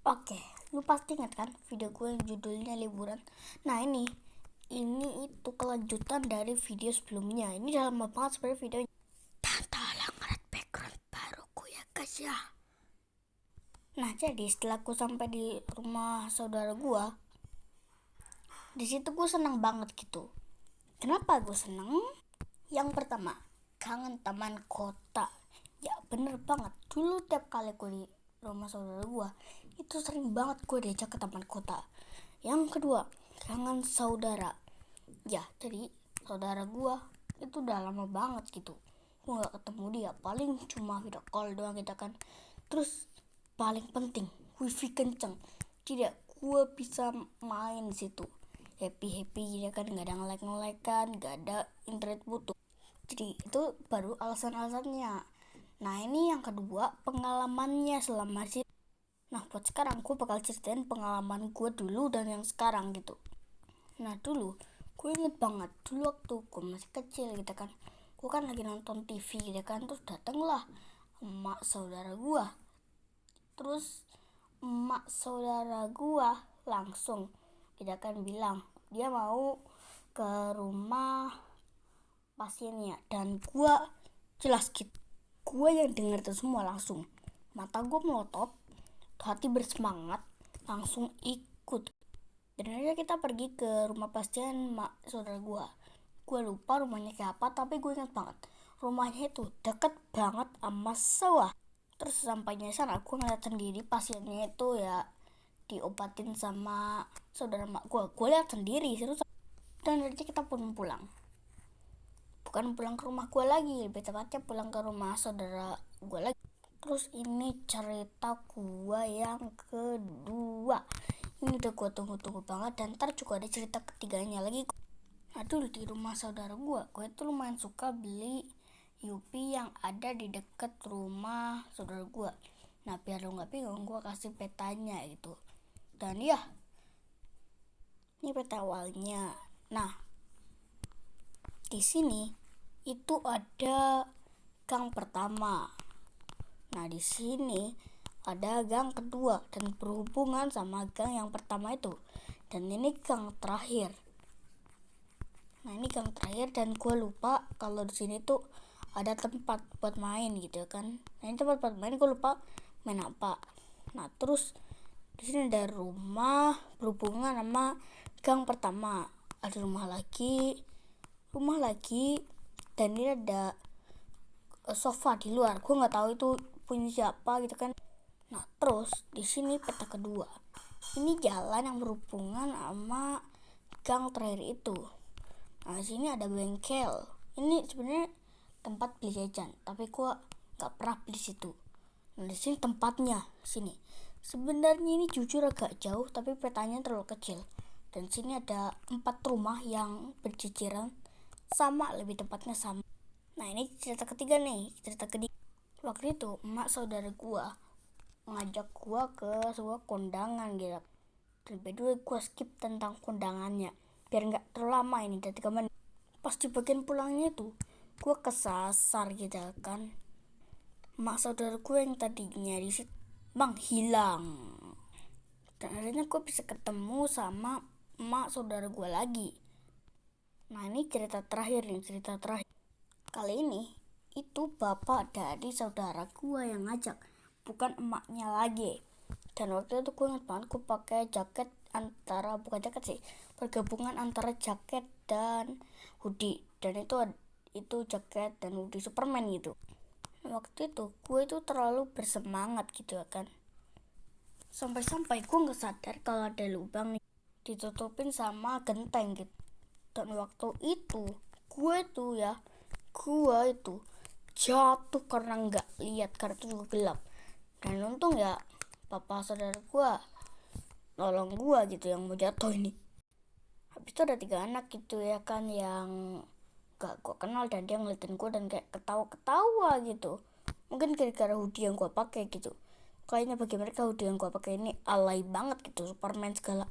Oke, lu pasti ingat kan video gue yang judulnya liburan. Nah ini itu kelanjutan dari video sebelumnya. Ini udah lama banget sebenarnya videonya. Dan tolong lihat background baruku ya guys ya. Nah jadi setelah gue sampai di rumah saudara gue, di situ gue senang banget gitu. Kenapa gue senang? Yang pertama, kangen taman kota. Ya bener banget, dulu tiap kali gue di rumah saudara gue itu sering banget gue diajak ke taman kota. Yang kedua, kangen saudara. Ya jadi saudara gue itu udah lama banget gitu gue gak ketemu dia, paling cuma video call doang kita kan. Terus paling penting, wifi kenceng, tidak gue bisa main di situ happy ya kan, nggak ada nge-lag kan, nggak ada internet butuh. Jadi itu baru alasan-alasannya. Nah ini yang kedua, pengalamannya selama sih. Nah buat sekarang gue bakal ceritain pengalaman gue dulu dan yang sekarang gitu. Nah dulu gue inget banget, dulu waktu gue masih kecil gitu kan, gue kan lagi nonton TV gitu kan, terus datanglah emak saudara gue. Terus emak saudara gue langsung gitu kan bilang dia mau ke rumah pasiennya. Dan gue jelas gitu, gue yang denger itu semua langsung mata gue melotot, hati bersemangat, langsung ikut. Dan akhirnya kita pergi ke rumah pasien mak saudara gue lupa rumahnya kayak apa, tapi gue ingat banget rumahnya itu deket banget sama sawah. Terus sampainya sana gue ngeliat sendiri pasiennya itu ya diobatin sama saudara mak gue lihat sendiri terus. Dan akhirnya kita pun pulang, bukan pulang ke rumah gue lagi, lebih tepatnya pulang ke rumah saudara gue lagi. Terus ini cerita gue yang kedua, ini udah gue tunggu-tunggu banget, dan ntar juga ada cerita ketiganya lagi. Nah dulu di rumah saudara gue tuh lumayan suka beli Yupi yang ada di deket rumah saudara gue. Nah biar lo nggak bingung, gue kasih petanya gitu. Dan ya, ini peta awalnya. Nah di sini itu ada gang pertama. Nah di sini ada gang kedua dan berhubungan sama gang yang pertama itu. Dan ini gang terakhir. Nah ini gang terakhir dan gue lupa kalau di sini tuh ada tempat buat main gitu kan. Nah ini tempat buat main, gue lupa main apa. Nah terus di sini ada rumah berhubungan sama gang pertama. Ada rumah lagi, dan ini ada sofa di luar. Gue nggak tahu itu punya siapa gitu kan. Nah terus di sini peta kedua. Ini jalan yang berhubungan sama gang terakhir itu. Nah di sini ada bengkel. Ini sebenarnya tempat beli jajan, tapi gue nggak pernah beli situ. Nah di sini tempatnya sini. Sebenarnya ini jujur agak jauh, tapi petanya terlalu kecil. Dan sini ada 4 rumah yang berjejeran, sama lebih tepatnya sama. Nah ini cerita ketiga nih, cerita kedua. Waktu itu emak saudara gue ngajak gue ke sebuah kondangan gitu. Dan by the way gue skip tentang kondangannya biar nggak terlalu lama, ini dari 3 menit. Pas di bagian pulangnya itu gue kesasar gitu kan, emak saudara gue yang tadinya di situ menghilang. Dan akhirnya gue bisa ketemu sama emak saudara gue lagi. Nah ini cerita terakhir nih, cerita terakhir. Kali ini itu bapak dari saudara gue yang ngajak, bukan emaknya lagi. Dan waktu itu gue ingat banget gue pakai jaket antara, bukan jaket sih, pergabungan antara jaket dan hoodie. Dan itu jaket dan hoodie Superman gitu. Waktu itu gue itu terlalu bersemangat gitu kan, sampai-sampai gue nggak sadar kalau ada lubang ditutupin sama genteng gitu. Dan waktu itu gue itu jatuh karena nggak lihat, karena itu juga gelap. Dan untung ya papa saudara gue nolong gue gitu yang mau jatuh ini. Habis itu ada 3 anak gitu ya kan yang gak gue kenal, dan dia ngeliatin gue dan kayak ketawa-ketawa gitu. Mungkin gara-gara hoodie yang gue pakai gitu. Kayaknya bagi mereka hoodie yang gue pakai ini alay banget gitu, Superman segala.